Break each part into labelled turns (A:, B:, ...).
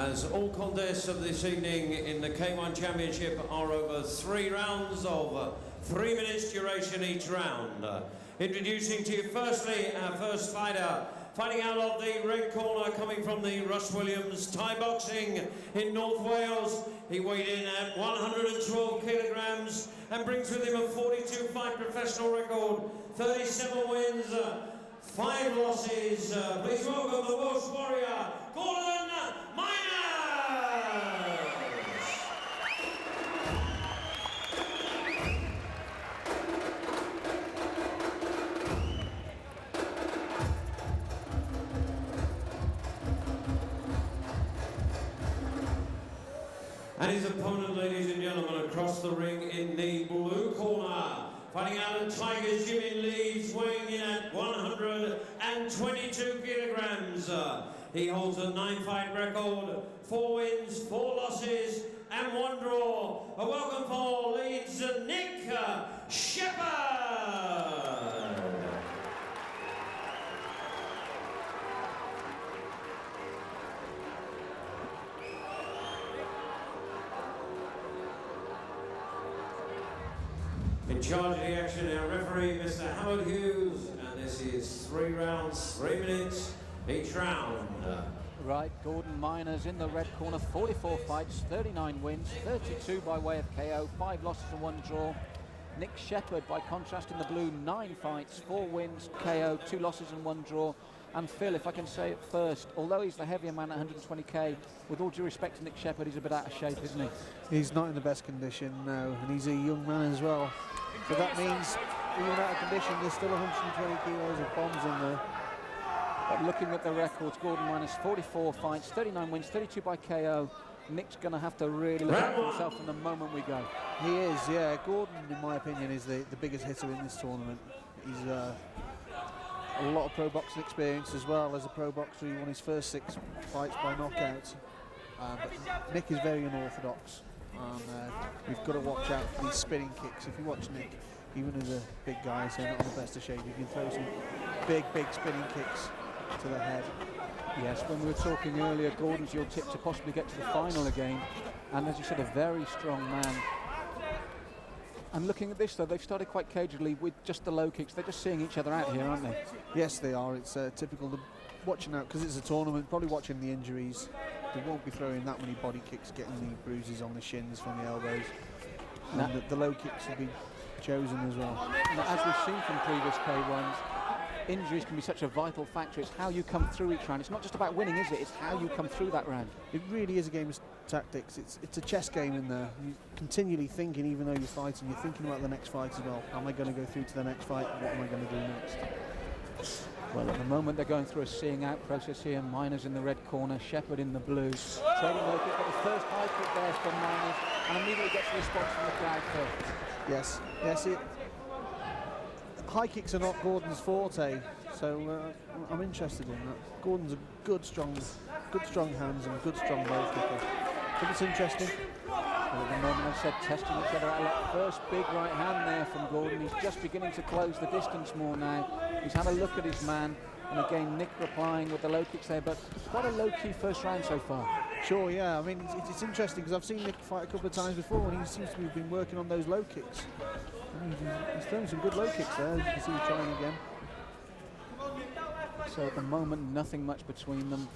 A: as all contests of this evening in the K1 Championship are over 3 rounds of 3 minutes duration each round. Introducing to you firstly our first fighter, fighting out of the red corner, coming from the Russ Williams Thai Boxing in North Wales. He weighed in at 112 kilograms and brings with him a 42-fight professional record, 37 wins, 5 losses. Please welcome the Welsh warrior, Gordon Miners! And his opponent, ladies and gentlemen, across the ring in the blue corner, fighting out of Tigers, Jimmy Leeds, weighing in at 122 kilograms. He holds a 9-fight record, 4 wins, 4 losses, and 1 draw. A welcome for Leeds, Nick Shepherd. In charge of the action, our referee, Mr. Howard Hughes, and this is 3 rounds, 3 minutes each round.
B: Right, Gordon Miners in the red corner, 44 fights, 39 wins, 32 by way of KO, 5 losses and 1 draw. Nick Shepherd, by contrast, in the blue, 9 fights, 4 wins, KO, 2 losses and 1 draw. And Phil, if I can say it first, although he's the heavier man at 120k, with all due respect to Nick Shepherd, he's a bit out of shape, isn't he?
C: He's not in the best condition, no, and he's a young man as well. So that means, even out of condition, there's still 120 kilos of bombs in there.
B: But looking at the records, Gordon Miners, 44 fights, 39 wins, 32 by KO. Nick's going to have to really look out for himself from the moment we go.
C: He is, yeah. Gordon, in my opinion, is the biggest hitter in this tournament. He's a lot of pro boxing experience as well. As a pro boxer, he won his first 6 fights by knockout. But Nick is very unorthodox. We've got to watch out for these spinning kicks. If you watch Nick, even as a big guy, so not in the best of shape, he can throw some big spinning kicks to the head.
B: Yes, when we were talking earlier, Gordon's your tip to possibly get to the final again. And as you said, a very strong man. And looking at this, though, they've started quite cagey with just the low kicks. They're just seeing each other out here, aren't they?
C: Yes, they are. It's typical. Watching out, because it's a tournament, probably watching the injuries. They won't be throwing that many body kicks, getting the bruises on the shins from the elbows. And the low kicks will be chosen as well.
B: Now, as we've seen from previous K1s, injuries can be such a vital factor. It's how you come through each round. It's not just about winning, is it? It's how you come through that round.
C: It really is a game of tactics. It's a chess game in there. You're continually thinking, even though you're fighting, you're thinking about the next fight as well. Am I going to go through to the next fight? What am I going to do next?
B: Well, at the moment they're going through a seeing out process here. Miners in the red corner, Shepherd in the blue. Trading low kick, but the first high kick there from Miners, and immediately gets the response from the crowd.
C: Yes. High kicks are not Gordon's forte, so I'm interested in that. Gordon's a good strong hands and good strong low kicker. I think it's interesting.
B: Well, at the moment, as I said, testing each other out. First big right hand there from Gordon. He's just beginning to close the distance more now. He's had a look at his man, and again Nick replying with the low kicks there, but quite a low-key first round so far.
C: Sure, yeah. I mean, it's interesting because I've seen Nick fight a couple of times before, and he seems to have been working on those low kicks. He's throwing some good low kicks there. As you can see, he's trying again.
B: So at the moment, nothing much between them.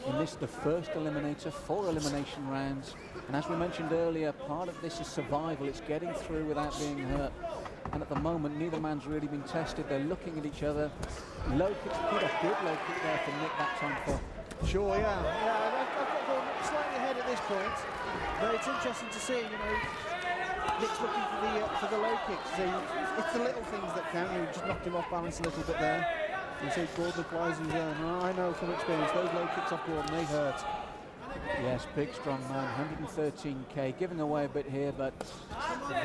B: In this, the first eliminator, 4 elimination rounds. And as we mentioned earlier, part of this is survival. It's getting through without being hurt. And at the moment, neither man's really been tested. They're looking at each other. Low kicks, quite a good low kick there from Nick that time for.
C: Sure, yeah. I've got Gordon slightly ahead at this point. But it's interesting to see, Nick's looking for the low kicks. So it's the little things that count. You just knocked him off balance a little bit there. You say Gordon applies his own. I know from experience, those low kicks off Gordon, they hurt.
B: Yes, big, strong man, 113k, giving away a bit here, but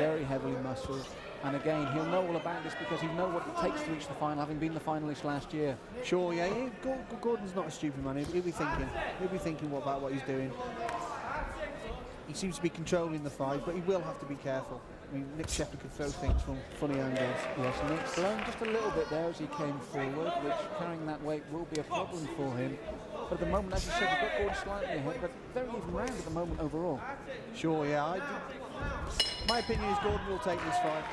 B: very heavily muscled. And again, he'll know all about this because he'll know what it takes to reach the final, having been the finalist last year.
C: Sure, yeah. Gordon's not a stupid man. He'll be thinking about what he's doing. He seems to be controlling the fight, but he will have to be careful. I mean, Nick Shepherd could throw things from funny angles.
B: Yes, Nick's blown just a little bit there as he came forward, which carrying that weight will be a problem for him. But at the moment, as you said, we've got Gordon slightly ahead, but very even round at the moment overall.
C: Sure, yeah. My opinion is Gordon will take this fight.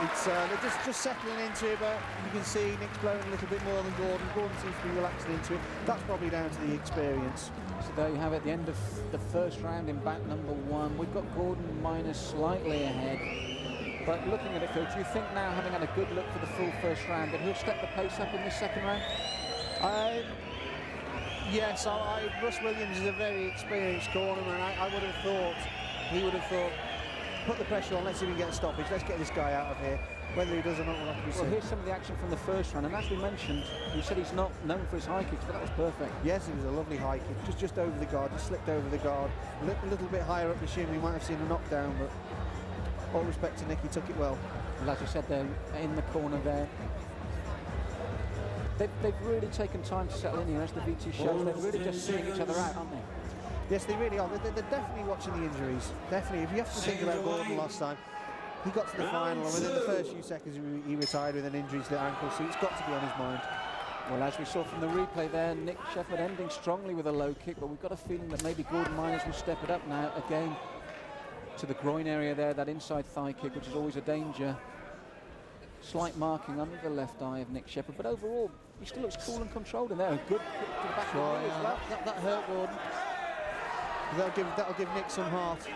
C: It's they're just settling into it, but you can see Nick's blowing a little bit more than Gordon. Gordon seems to be relaxing into it. That's probably down to the experience.
B: So there you have it, the end of the first round in back number 1. We've got Gordon minus slightly ahead. But looking at it, Phil, do you think now, having had a good look for the full first round, that he'll step the pace up in this second round?
C: Yes, Russ Williams is a very experienced cornerman. I would have thought, he would have thought, put the pressure on, let's see if we can get a stoppage, let's get this guy out of here. Whether he does or not, we'll have to be seen.
B: Well, here's some of the action from the first round, and as we mentioned, you said he's not known for his high kicks, but that was perfect.
C: Yes, it was a lovely high kick, just over the guard, just slipped over the guard. A little bit higher up the shin, we might have seen a knockdown, but all respect to Nick, he took it well.
B: Well, as you said, they're in the corner there. They've really taken time to settle in here, as the VT shows. They're really just seeing each other out, aren't they?
C: Yes, they really are. They're definitely watching the injuries. Definitely. If you have to think about Gordon last time, he got to the final, and within the first few seconds he retired with an injury to the ankle, so it's got to be on his mind.
B: Well, as we saw from the replay there, Nick Shepherd ending strongly with a low kick, but we've got a feeling that maybe Gordon Miners will step it up now again to the groin area there, that inside thigh kick, which is always a danger. Slight marking under the left eye of Nick Shepherd, but overall he still looks cool and controlled in there. A good kick to the back of the knee as well.
C: That hurt Gordon. That'll give Nick some heart.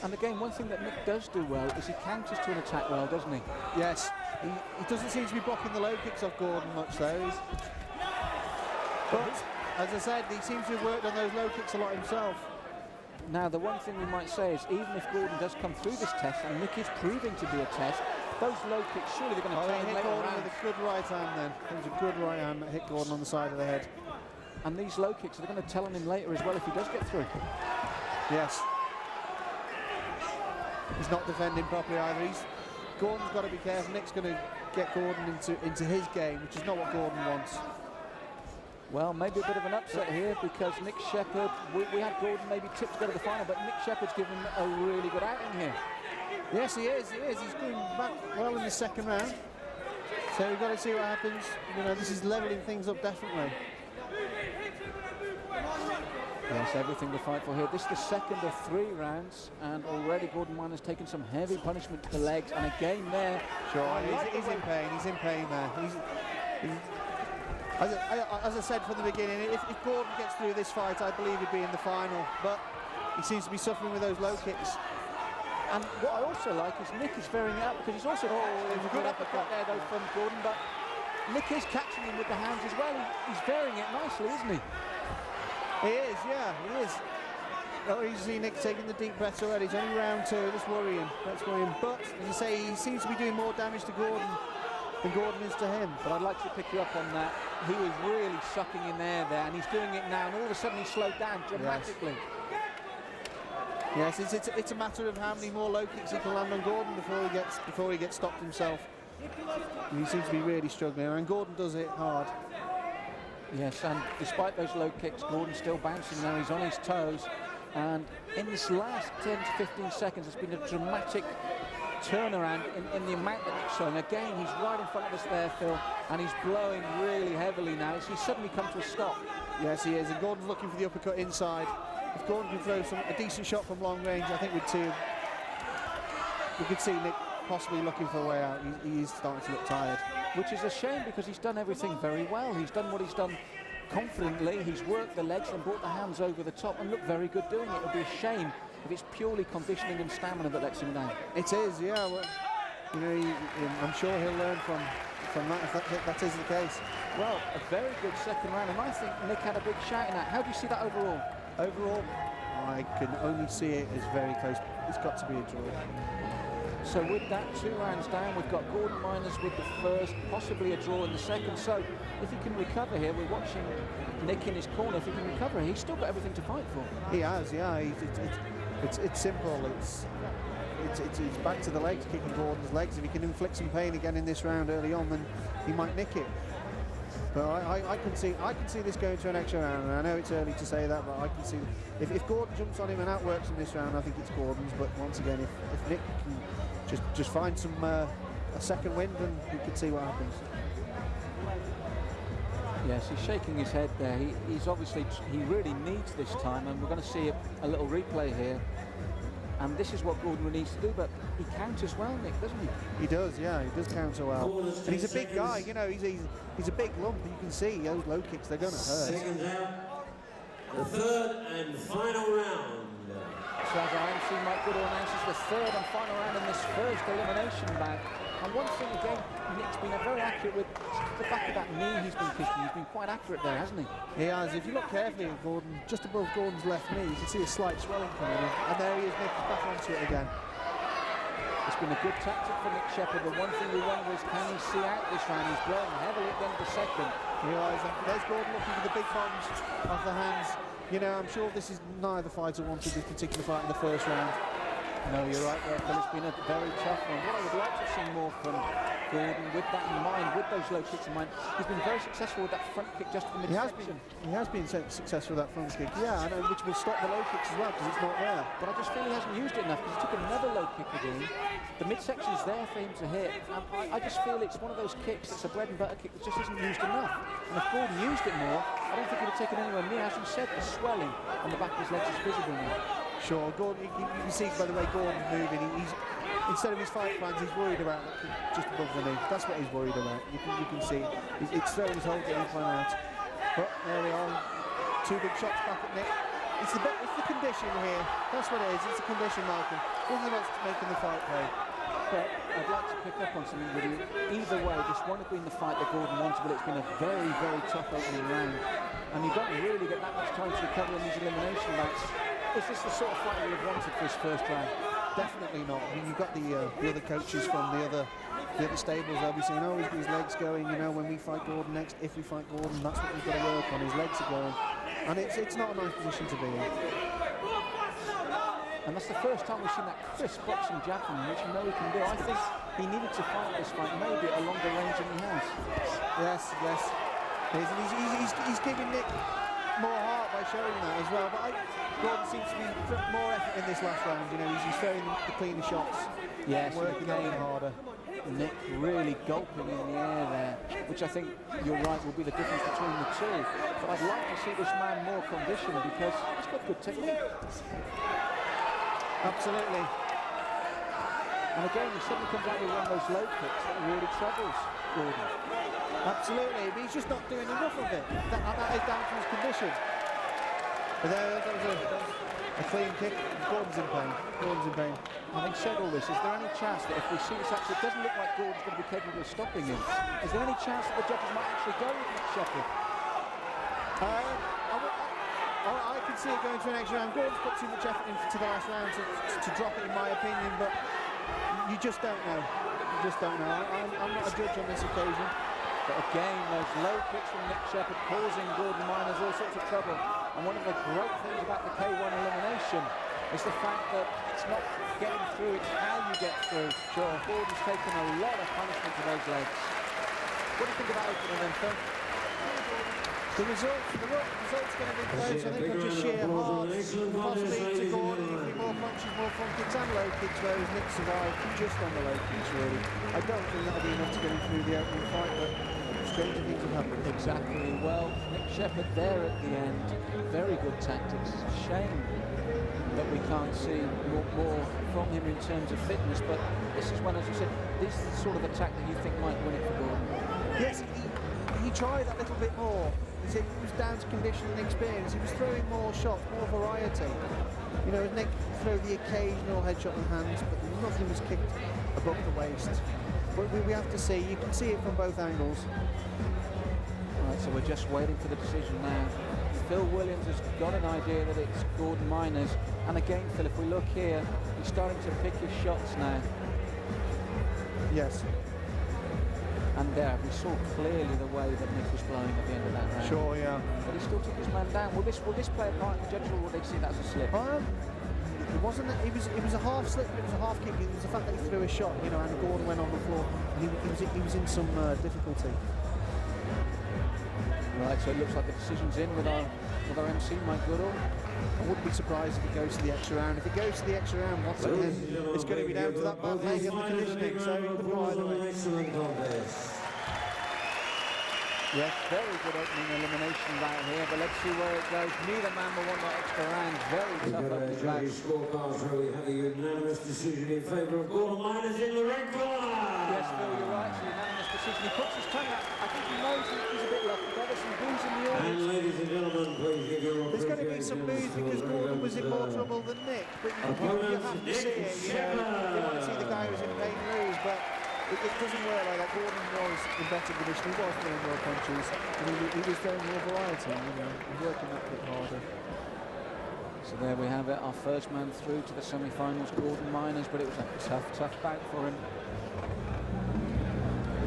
B: And again, one thing that Nick does do well is he counters to an attack well, doesn't he?
C: Yes. He doesn't seem to be blocking the low kicks off Gordon much though. But as I said, he seems to have worked on those low kicks a lot himself.
B: Now, the one thing we might say is, even if Gordon does come through this test, and Nick is proving to be a test, those low kicks, surely they're going to
C: hit
B: later
C: Gordon
B: rounds.
C: with a good right hand then. It was a good right hand that hit Gordon on the side of the head.
B: And these low kicks are going to tell on him later as well if he does get through.
C: Yes. He's not defending properly either. Gordon's got to be careful. Nick's going to get Gordon into his game, which is not what Gordon wants.
B: Well, maybe a bit of an upset here because Nick Shepherd, we had Gordon maybe tipped to go to the final, but Nick Shepherd's given a really good outing here.
C: Yes, he is. He's going back well in the second round. So we've got to see what happens. You know, this is levelling things up definitely.
B: Yes, everything to fight for here. This is the second of 3 rounds, and already Gordon Miner's taken some heavy punishment to the legs, and again there.
C: Sure, he's in pain. He's in pain there. As I said from the beginning, if Gordon gets through this fight, I believe he'd be in the final. But he seems to be suffering with those low kicks.
B: And what I also like is Nick is varying it up because he's also there's a good uppercut there though from Gordon, but Nick is catching him with the hands as well. He's varying it nicely, isn't he?
C: He is, yeah, he is. Oh, you see Nick taking the deep breaths already. It's only round 2. That's worrying. But as you say, he seems to be doing more damage to Gordon than Gordon is to him.
B: But I'd like to pick you up on that. He was really sucking in there, and he's doing it now, and all of a sudden he slowed down dramatically.
C: Yes, it's a matter of how many more low kicks he can land on Gordon before he gets stopped himself. He seems to be really struggling, and Gordon does it hard.
B: Yes, and despite those low kicks, Gordon's still bouncing now. He's on his toes, and in this last 10 to 15 seconds, there's been a dramatic turnaround in the amount that Nick's showing. Again, he's right in front of us there, Phil, and he's blowing really heavily now. He's suddenly come to a stop.
C: Yes, he is, and Gordon's looking for the uppercut inside. If Gordon can throw a decent shot from long range, I think we could see Nick possibly looking for a way out. He is starting to look tired.
B: Which is a shame because he's done everything very well. He's done what he's done confidently. He's worked the legs and brought the hands over the top and looked very good doing it. It would be a shame if it's purely conditioning and stamina that lets him down.
C: It is, yeah. Well, you know, I'm sure he'll learn from that if that is the case.
B: Well, a very good second round, and I think Nick had a big shout in that. How do you see that overall?
C: Overall, I can only see it as very close. It's got to be a draw.
B: So with that, 2 rounds down, we've got Gordon Miners with the first, possibly a draw in the second. So if he can recover here, we're watching Nick in his corner. If he can recover, he's still got everything to fight for.
C: He has, yeah. It's simple. It's back to the legs, kicking Gordon's legs. If he can inflict some pain again in this round early on, then he might nick it. But I can see this going to an extra round, and I know it's early to say that, but I can see if Gordon jumps on him and outworks him this round, I think it's Gordon's. But once again, if Nick can just find some a second wind, and you could see what happens.
B: Yes, he's shaking his head there. He's obviously, he really needs this time, and we're going to see a little replay here. And this is what Gordon needs to do, but he counters well, Nick, doesn't he?
C: He does, yeah, he does counter well. And he's a big guy, you know, he's a big lump. You can see those low kicks, they're going to hurt.
A: Seconds out, the third and final round.
B: So as our MC Mike Goodall announces the third and final round in this first elimination bout. And one thing again, Nick's been very accurate with the back of that knee he's been kicking. He's been quite accurate there, hasn't he?
C: He has. If you look carefully at Gordon, just above Gordon's left knee, you can see a slight swelling coming in. And there he is, Nick, back onto it again.
B: It's been a good tactic for Nick Shepherd. The one thing we wonder is, can he see out this round? He's blowing heavily at the end of the second.
C: There's Gordon looking for the big bombs off the hands. You know, I'm sure this is neither fighter wanted this particular fight in the first round.
B: No, you're right there, Phil. It's been a very tough one. What I would like to see more from Gordon, with that in mind, with those low kicks in mind, he's been very successful with that front kick just for the midsection.
C: He has been successful with that front kick, yeah, and which will stop the low kicks as well, because it's not there.
B: But I just feel he hasn't used it enough, because he took another low kick again. The midsection's there for him to hit, and I just feel it's one of those kicks that's a bread and butter kick that just isn't used enough. And if Gordon used it more, I don't think he'd have taken anywhere near. As you said, the swelling on the back of his legs is visible now.
C: Sure, Gordon, you can see by the way Gordon's moving, he's instead of his fight plans, he's worried about just above the knee. That's what he's worried about. You can see it's throwing his whole game plan out. But there we are, two big shots back at Nick. It's the condition here. That's what it is. It's the condition, Malcolm. Nothing else making the fight pay.
B: But I'd like to pick up on something with you. Either way, this won't have been the fight that Gordon wanted, but it's been a very, very tough opening round. And you don't really get that much time to recover in these elimination bouts. Is this the sort of fight you would have wanted for his first round?
C: Definitely not. I mean, you've got the other coaches from the other stables. They'll be saying, "Oh, he's got his legs going. You know, when we fight Gordon next, if we fight Gordon, that's what we've got to work on. His legs are going," and it's not a nice position to be in.
B: And that's the first time we've seen that crisp boxing jab from him, which you know he can do. I think he needed to fight this fight maybe at a longer range than he has.
C: Yes. He's giving Nick more heart by showing that as well. But Gordon seems to be more effort in this last round. You know, he's throwing the cleaner shots.
B: Yes,
C: working
B: again
C: harder.
B: Nick really gulping in the air there, which I think you're right will be the difference between the two. But I'd like to see this man more conditioned because he's got good technique.
C: Absolutely.
B: And again, he suddenly comes out with one of those low kicks that really troubles Gordon.
C: Absolutely, but he's just not doing enough of it. That is down to his condition. But that was a clean kick. Gordon's in pain.
B: Having said all this, is there any chance that if we see this actually, it doesn't look like Gordon's going to be capable of stopping him. Is there any chance that the judges might actually go with Nick Shepherd?
C: I can see it going to an extra round. Gordon's put too much effort into the last round to drop it, in my opinion, but you just don't know. I'm not a judge on this occasion.
B: But again, those low kicks from Nick Shepherd causing Gordon Miners all sorts of trouble. And one of the great things about the K1 elimination is the fact that it's not getting through, it's how you get through. Sure, Gordon's taken a lot of punishment to those legs. What do you think about opening then, Phil?
C: The result's going to be close. I think on just sheer heart, possibly to Gordon, a few more punches, more front kicks and low kicks, whereas Nick survived just on the low kicks, really. I don't think that'll be enough to get him through the opening fight, but stranger things have happened.
B: Exactly. Well, Nick Shepherd there at the end. Very good tactics. It's a shame that we can't see more from him in terms of fitness, but this is when, as you said, this is the sort of attack that you think might win it for Gordon.
C: Yes, he tried that little bit more. It was down to condition and experience. He was throwing more shots, more variety. You know, Nick threw the occasional headshot in the hands, but nothing was kicked above the waist. But we have to see. You can see it from both angles.
B: Right, so we're just waiting for the decision now. Phil Williams has got an idea that it's Gordon Miners. And again, Phil, if we look here, he's starting to pick his shots now.
C: Yes.
B: And there, we saw clearly the way that Nick was blowing at the end of that round.
C: Sure, yeah.
B: But he still took his man down. Will this play a part in the judges, or will they see that as a slip?
C: It wasn't. It was a half slip, but it was a half kick. It was the fact that he threw a shot, you know, and Gordon went on the floor, and he was in some difficulty.
B: Right, so it looks like the decision's in with our MC, Mike Goodall.
C: I wouldn't be surprised if it goes to the extra round. If it goes to the extra round, once again, it's going to be down to that bad leg and the conditioning. So it could go either way.
B: Yes, very good opening elimination bout here, but let's see where it goes. Neither man will want that extra round. Very tough up the track.
A: Scorecards where we have a unanimous decision in favour of Gordon Miners in the red corner.
B: Yes, Phil, you're right. It's a unanimous decision. He puts his tongue out. I think he knows he's a bit lucky. There's some booze in the
A: And
B: audience.
A: ladies and gentlemen, please give your
C: There's going to be some booze because Gordon was in more trouble than Nick, but you have to see it. You want to see the guy who's in pain lose, but it doesn't work like that. Gordon was in better condition. He was throwing more punches, and he was throwing more variety, and working that bit harder.
B: So there we have it, our first man through to the semi-finals, Gordon Miners, but it was a tough bout for him.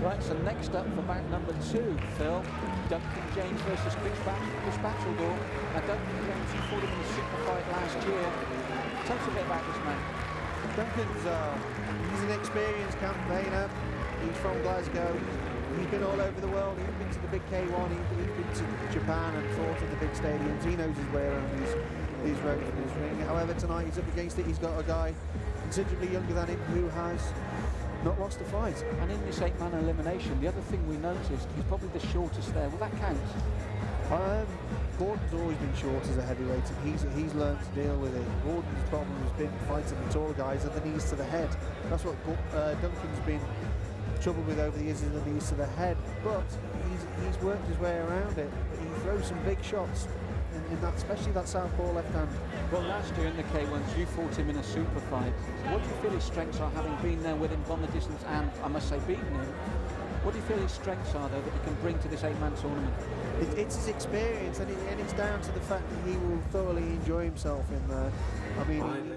B: Right, so next up for bout number 2, Phil, Duncan James versus Chris Battledore. Now Duncan James, he fought him in a super fight last year. Tell us a bit about this man.
C: Duncan's he's an experienced campaigner. He's from Glasgow. He's been all over the world. He's been to the big K1. He's been to Japan and fought in the big stadiums. He knows his way around his ropes and his ring. However, tonight he's up against it. He's got a guy considerably younger than him who has not lost a fight.
B: And in this 8-man elimination, the other thing we noticed, he's probably the shortest there. Will that count?
C: Gordon's always been short as a heavyweight, and he's learned to deal with it. Gordon's problem has been fighting the tall guys at the knees to the head. That's what Duncan's been trouble with over the years, is the knees to the head. But he's worked his way around it. He throws some big shots in that, especially that southpaw left hand.
B: Well, last year in the K1s, you fought him in a super fight. What do you feel his strengths are, having been there with him, gone the distance, and I must say, beaten him? What do you feel his strengths are, though, that he can bring to this 8-man tournament?
C: It's his experience, and it's down to the fact that he will thoroughly enjoy himself in there. I mean,